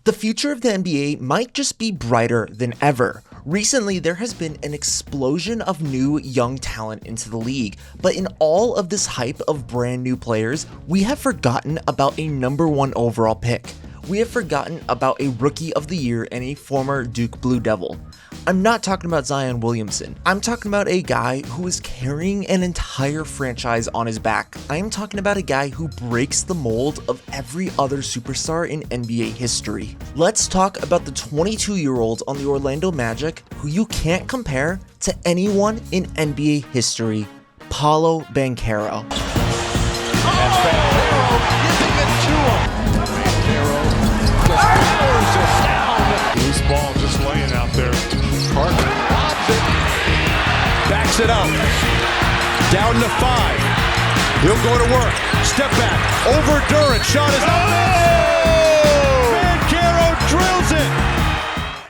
The future of the NBA might just be brighter than ever. Recently, there has been an explosion of new young talent into the league, but in all of this hype of brand new players, we have forgotten about a #1 overall pick. We have forgotten about a Rookie of the Year and a former Duke Blue Devil. I'm not talking about Zion Williamson. I'm talking about a guy who is carrying an entire franchise on his back. I am talking about a guy who breaks the mold of every other superstar in NBA history. Let's talk about the 22-year-old on the Orlando Magic who you can't compare to anyone in NBA history, Paolo Banchero. And Banchero giving it to him. Banchero just powers us down. Loose ball just laying out there. Parker lobs it. Backs it up. Down to 5. He'll go to work. Step back. Over Durant. Shot is up. Oh! Banchero drills it.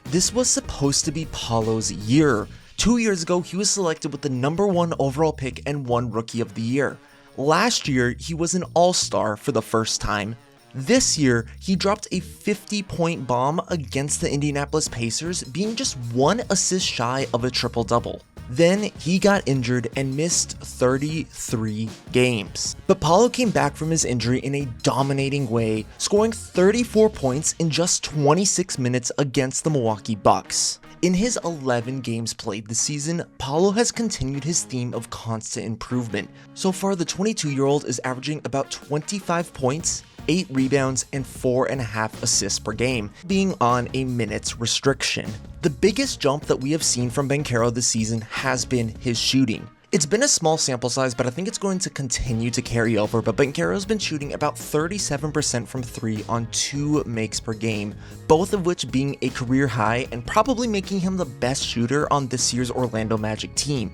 This was supposed to be Paolo's year. 2 years ago, he was selected with the #1 overall pick and won Rookie of the Year. Last year, he was an all-star for the first time. This year, he dropped a 50-point bomb against the Indianapolis Pacers, being just 1 assist shy of a triple-double. Then he got injured and missed 33 games. But Paolo came back from his injury in a dominating way, scoring 34 points in just 26 minutes against the Milwaukee Bucks. In his 11 games played this season, Paolo has continued his theme of constant improvement. So far, the 22-year-old is averaging about 25 points, 8 rebounds, and 4.5 assists per game, being on a minutes restriction. The biggest jump that we have seen from Banchero this season has been his shooting. It's been a small sample size, but I think it's going to continue to carry over, but Banchero's been shooting about 37% from 3 on 2 makes per game, both of which being a career high and probably making him the best shooter on this year's Orlando Magic team.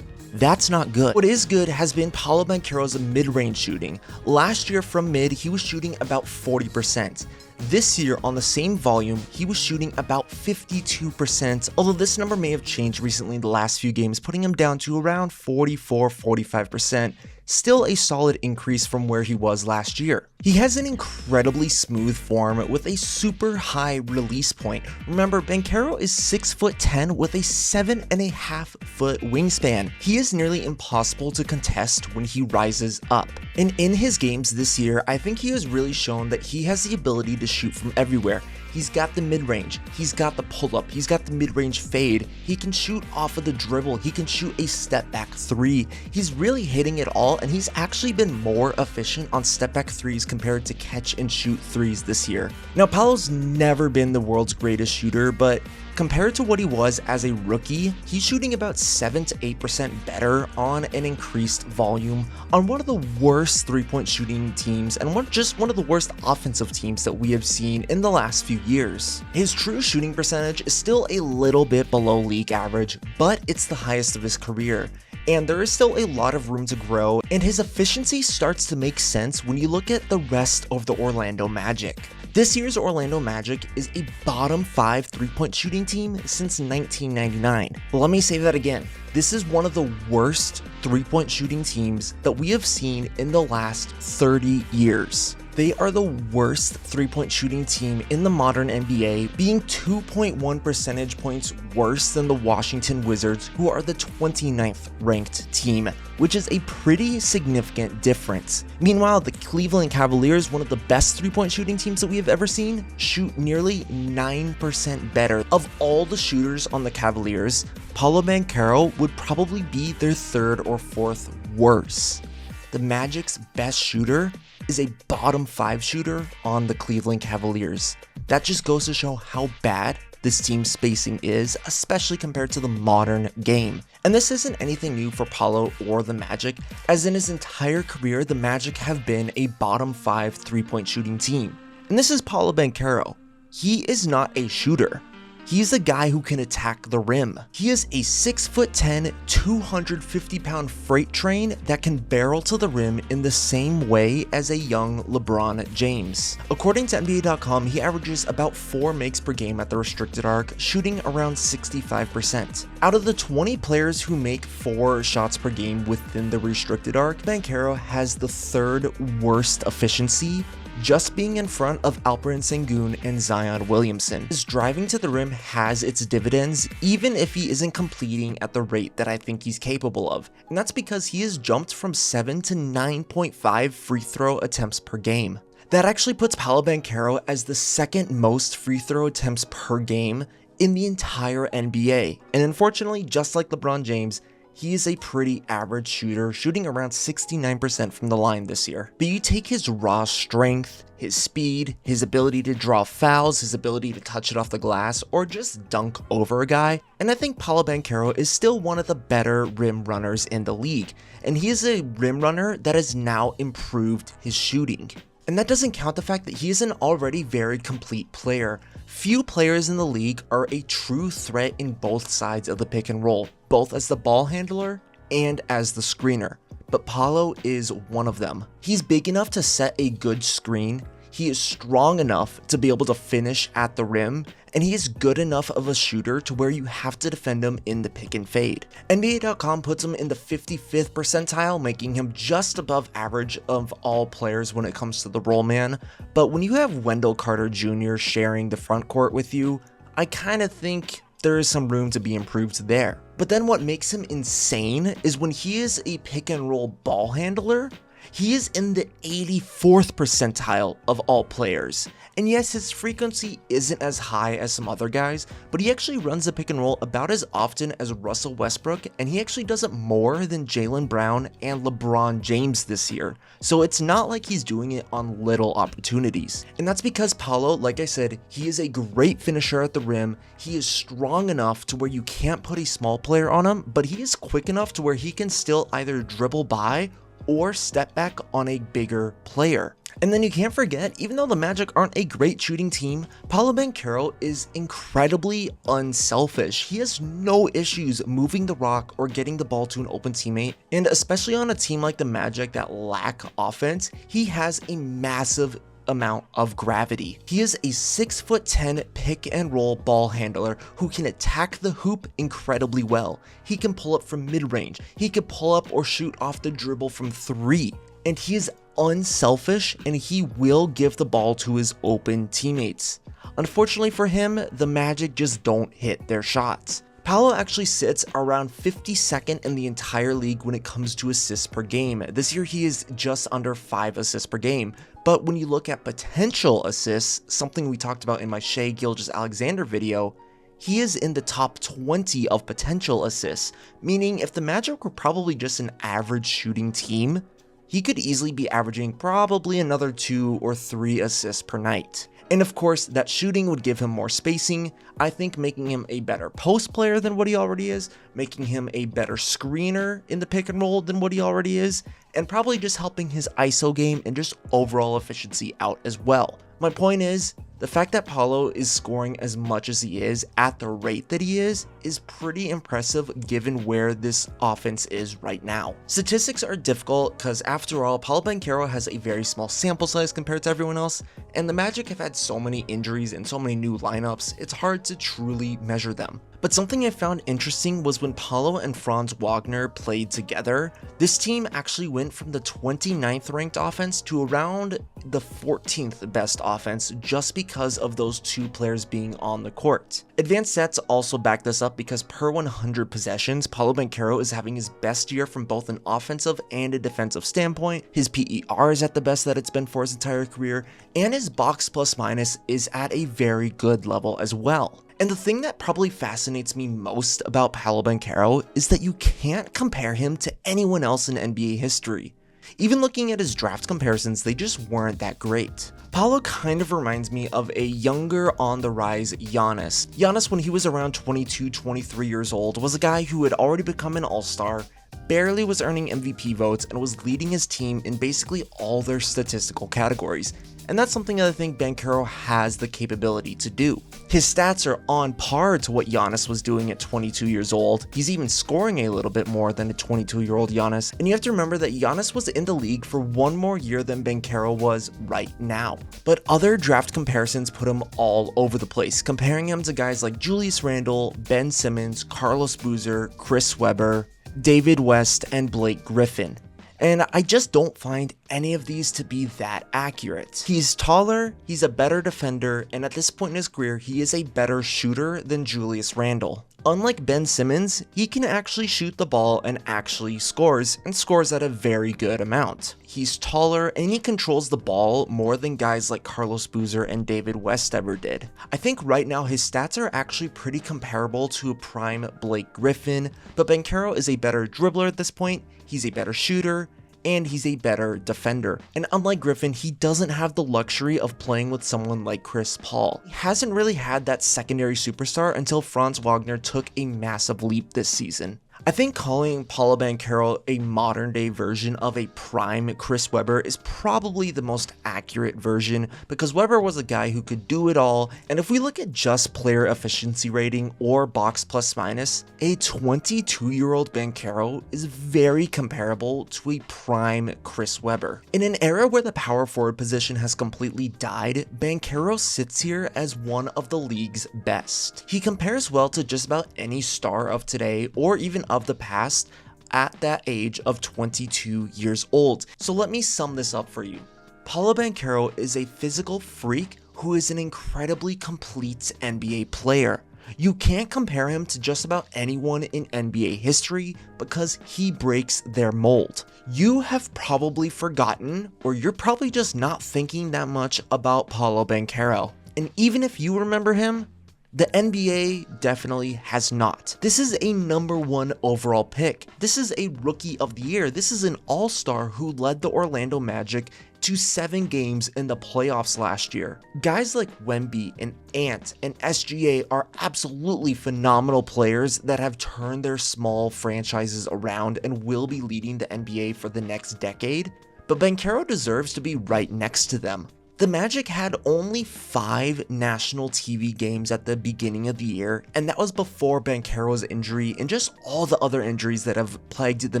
That's not good. What is good has been Paolo Banchero's mid-range shooting. Last year from mid, he was shooting about 40%. This year, on the same volume, he was shooting about 52%, although this number may have changed recently in the last few games, putting him down to around 44-45%. Still a solid increase from where he was last year. He has an incredibly smooth form with a super high release point. Remember, Banchero is 6'10" with a 7.5-foot wingspan. He is nearly impossible to contest when he rises up. And in his games this year, I think he has really shown that he has the ability to shoot from everywhere. He's got the mid-range, he's got the pull-up, he's got the mid-range fade, he can shoot off of the dribble, he can shoot a step-back 3. He's really hitting it all, and he's actually been more efficient on step-back 3s compared to catch-and-shoot 3s this year. Now, Paolo's never been the world's greatest shooter, but compared to what he was as a rookie, he's shooting about 7 to 8% better on an increased volume on one of the worst three-point shooting teams and just one of the worst offensive teams that we have seen in the last few years. His true shooting percentage is still a little bit below league average, but it's the highest of his career. And there is still a lot of room to grow, and his efficiency starts to make sense when you look at the rest of the Orlando Magic. This year's Orlando Magic is a bottom 5 three-point shooting team since 1999. But let me say that again. This is one of the worst three-point shooting teams that we have seen in the last 30 years. They are the worst three-point shooting team in the modern NBA, being 2.1 percentage points worse than the Washington Wizards, who are the 29th ranked team, which is a pretty significant difference. Meanwhile, the Cleveland Cavaliers, one of the best three-point shooting teams that we have ever seen, shoot nearly 9% better. Of all the shooters on the Cavaliers, Paolo Banchero would probably be their 3rd or 4th worst. The Magic's best shooter is a bottom 5 shooter on the Cleveland Cavaliers. That just goes to show how bad this team's spacing is, especially compared to the modern game. And this isn't anything new for Paolo or the Magic, as in his entire career, the Magic have been a bottom 5 three-point shooting team. And this is Paolo Banchero. He is not a shooter. He's a guy who can attack the rim. He is a 6'10", 250-pound freight train that can barrel to the rim in the same way as a young LeBron James. According to NBA.com, he averages about 4 makes per game at the restricted arc, shooting around 65%. Out of the 20 players who make 4 shots per game within the restricted arc, Banchero has the 3rd worst efficiency, just being in front of Alperen Sengun and Zion Williamson. His driving to the rim has its dividends, even if he isn't completing at the rate that I think he's capable of, and that's because he has jumped from 7 to 9.5 free throw attempts per game. That actually puts Paolo Banchero as the second most free throw attempts per game in the entire NBA, and unfortunately, just like LeBron James, he is a pretty average shooter, shooting around 69% from the line this year. But you take his raw strength, his speed, his ability to draw fouls, his ability to touch it off the glass, or just dunk over a guy, and I think Paolo Banchero is still one of the better rim runners in the league, and he is a rim runner that has now improved his shooting. And that doesn't count the fact that he is an already very complete player. Few players in the league are a true threat in both sides of the pick and roll, both as the ball handler and as the screener, but Paolo is one of them. He's big enough to set a good screen, he is strong enough to be able to finish at the rim, and he is good enough of a shooter to where you have to defend him in the pick and fade. NBA.com puts him in the 55th percentile, making him just above average of all players when it comes to the roll man, but when you have Wendell Carter Jr. sharing the front court with you, I kind of think there is some room to be improved there. But then what makes him insane is when he is a pick and roll ball handler, he is in the 84th percentile of all players. And yes, his frequency isn't as high as some other guys, but he actually runs the pick and roll about as often as Russell Westbrook, and he actually does it more than Jaylen Brown and LeBron James this year. So it's not like he's doing it on little opportunities. And that's because Paolo, like I said, he is a great finisher at the rim. He is strong enough to where you can't put a small player on him, but he is quick enough to where he can still either dribble by or step back on a bigger player. And then you can't forget, even though the Magic aren't a great shooting team, Paolo Banchero is incredibly unselfish. He has no issues moving the rock or getting the ball to an open teammate, and especially on a team like the Magic that lack offense, he has a massive amount of gravity. He is a 6'10" pick and roll ball handler who can attack the hoop incredibly well. He can pull up from mid-range, he can pull up or shoot off the dribble from 3, and he is unselfish and he will give the ball to his open teammates. Unfortunately for him, the Magic just don't hit their shots. Paolo actually sits around 52nd in the entire league when it comes to assists per game. This year he is just under 5 assists per game, but when you look at potential assists, something we talked about in my Shai Gilgeous-Alexander video, he is in the top 20 of potential assists, meaning if the Magic were probably just an average shooting team, he could easily be averaging probably another 2 or 3 assists per night. And of course, that shooting would give him more spacing, I think making him a better post player than what he already is, making him a better screener in the pick and roll than what he already is, and probably just helping his ISO game and just overall efficiency out as well. My point is, the fact that Paolo is scoring as much as he is at the rate that he is pretty impressive given where this offense is right now. Statistics are difficult because after all, Paolo Banchero has a very small sample size compared to everyone else, and the Magic have had so many injuries and so many new lineups, it's hard to truly measure them. But something I found interesting was when Paolo and Franz Wagner played together, this team actually went from the 29th ranked offense to around the 14th best offense just because of those two players being on the court. Advanced stats also back this up because per 100 possessions, Paolo Banchero is having his best year from both an offensive and a defensive standpoint. His PER is at the best that it's been for his entire career, and his box plus minus is at a very good level as well. And the thing that probably fascinates me most about Paolo Banchero is that you can't compare him to anyone else in NBA history. Even looking at his draft comparisons, they just weren't that great. Paolo kind of reminds me of a younger on the rise Giannis. Giannis, when he was around 22, 23 years old, was a guy who had already become an all-star, barely was earning MVP votes, and was leading his team in basically all their statistical categories. And that's something that I think Banchero has the capability to do. His stats are on par to what Giannis was doing at 22 years old. He's even scoring a little bit more than a 22-year-old Giannis. And you have to remember that Giannis was in the league for one more year than Banchero was right now. But other draft comparisons put him all over the place, comparing him to guys like Julius Randle, Ben Simmons, Carlos Boozer, Chris Webber, David West, and Blake Griffin. And I just don't find any of these to be that accurate. He's taller, he's a better defender, and at this point in his career, he is a better shooter than Julius Randle. Unlike Ben Simmons, he can actually shoot the ball and actually scores, and scores at a very good amount. He's taller and he controls the ball more than guys like Carlos Boozer and David West ever did. I think right now his stats are actually pretty comparable to a prime Blake Griffin, but Banchero is a better dribbler at this point, he's a better shooter, and he's a better defender. And unlike Griffin, he doesn't have the luxury of playing with someone like Chris Paul. He hasn't really had that secondary superstar until Franz Wagner took a massive leap this season. I think calling Paolo Banchero a modern day version of a prime Chris Webber is probably the most accurate version, because Webber was a guy who could do it all, and if we look at just player efficiency rating or box plus minus, a 22-year-old Banchero is very comparable to a prime Chris Webber. In an era where the power forward position has completely died, Banchero sits here as one of the league's best. He compares well to just about any star of today or even of the past at that age of 22 years old. So let me sum this up for you. Paolo Banchero is a physical freak who is an incredibly complete NBA player. You can't compare him to just about anyone in NBA history because he breaks their mold. You have probably forgotten, or you're probably just not thinking that much about Paolo Banchero. And even if you remember him, the NBA definitely has not. This is a #1 overall pick. This is a rookie of the year. This is an all-star who led the Orlando Magic to 7 games in the playoffs last year. Guys like Wemby and Ant and SGA are absolutely phenomenal players that have turned their small franchises around and will be leading the NBA for the next decade, but Banchero deserves to be right next to them. The Magic had only 5 national TV games at the beginning of the year, and that was before Banchero's injury and just all the other injuries that have plagued the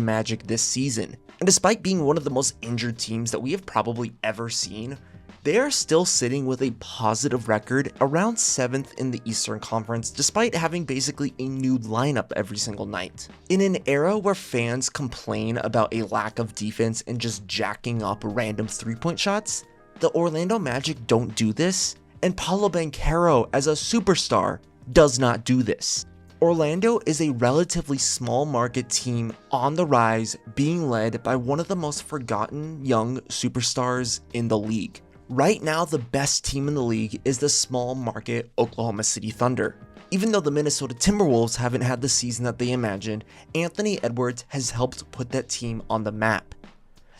Magic this season. And despite being one of the most injured teams that we have probably ever seen, they are still sitting with a positive record around 7th in the Eastern Conference, despite having basically a new lineup every single night. In an era where fans complain about a lack of defense and just jacking up random 3-point shots, the Orlando Magic don't do this, and Paolo Banchero as a superstar does not do this. Orlando is a relatively small market team on the rise, being led by one of the most forgotten young superstars in the league. Right now, the best team in the league is the small market Oklahoma City Thunder. Even though the Minnesota Timberwolves haven't had the season that they imagined, Anthony Edwards has helped put that team on the map.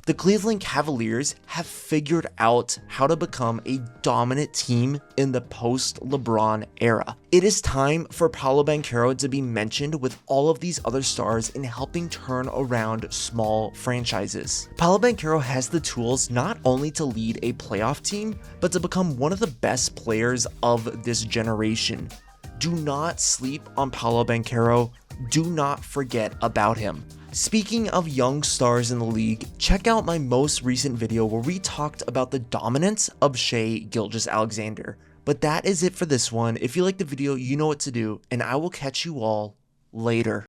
The Cleveland Cavaliers have figured out how to become a dominant team in the post-LeBron era. It is time for Paolo Banchero to be mentioned with all of these other stars in helping turn around small franchises. Paolo Banchero has the tools not only to lead a playoff team, but to become one of the best players of this generation. Do not sleep on Paolo Banchero. Do not forget about him. Speaking of young stars in the league, check out my most recent video where we talked about the dominance of Shai Gilgeous-Alexander. But that is it for this one. If you liked the video, you know what to do, and I will catch you all later.